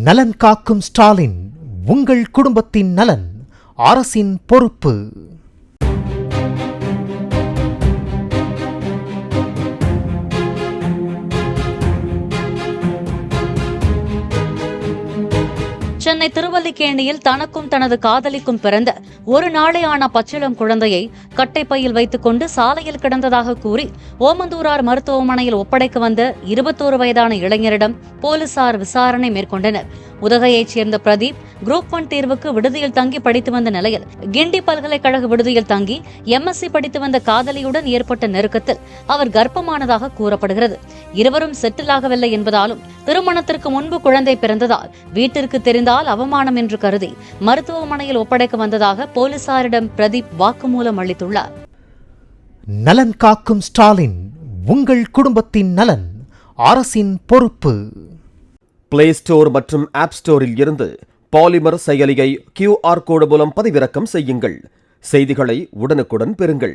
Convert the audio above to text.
நலன் காக்கும் ஸ்டாலின், உங்கள் குடும்பத்தின் நலன் அரசின் பொறுப்பு. சென்னை திருவல்லிக்கேணியில் தனக்கும் தனது காதலிக்கும் பிறந்த ஒரு நாளே ஆன பச்சிளம் குழந்தையை கட்டைப்பையில் வைத்துக் கொண்டு சாலையில் கிடந்ததாக கூறி ஓமந்தூரார் மருத்துவமனையில் ஒப்படைக்க வந்த 21 வயதான இளைஞரிடம் போலீசார் விசாரணை மேற்கொண்டனர். உதகையைச் சேர்ந்த பிரதீப் குரூப் 1 தேர்வுக்கு விடுதியில் தங்கி படித்து வந்த நிலையில் கிண்டி பல்கலைக்கழக விடுதியில் தங்கி MSc படித்து வந்த காதலியுடன் ஏற்பட்ட நெருக்கத்தில் அவர் கர்ப்பமானதாக கூறப்படுகிறது. இருவரும் செட்டில் ஆகவில்லை என்பதாலும் திருமணத்திற்கு முன்பு குழந்தை பிறந்ததால் வீட்டிற்கு தெரிந்தால் அவமானம் என்று கருதி மருத்துவமனையில் ஒப்படைக்க வந்ததாக போலீசாரிடம் பிரதீப் வாக்குமூலம் அளித்துள்ளார். நலன் காக்கும் ஸ்டாலின், உங்கள் குடும்பத்தின் நலன் அரசின் பொறுப்பு. பிளே ஸ்டோர் மற்றும் ஆப் ஸ்டோரில் இருந்து பாலிமர் செயலியை QR கோடு மூலம் பதிவிறக்கம் செய்யுங்கள். செய்திகளை உடனுக்குடன் பெறுங்கள்.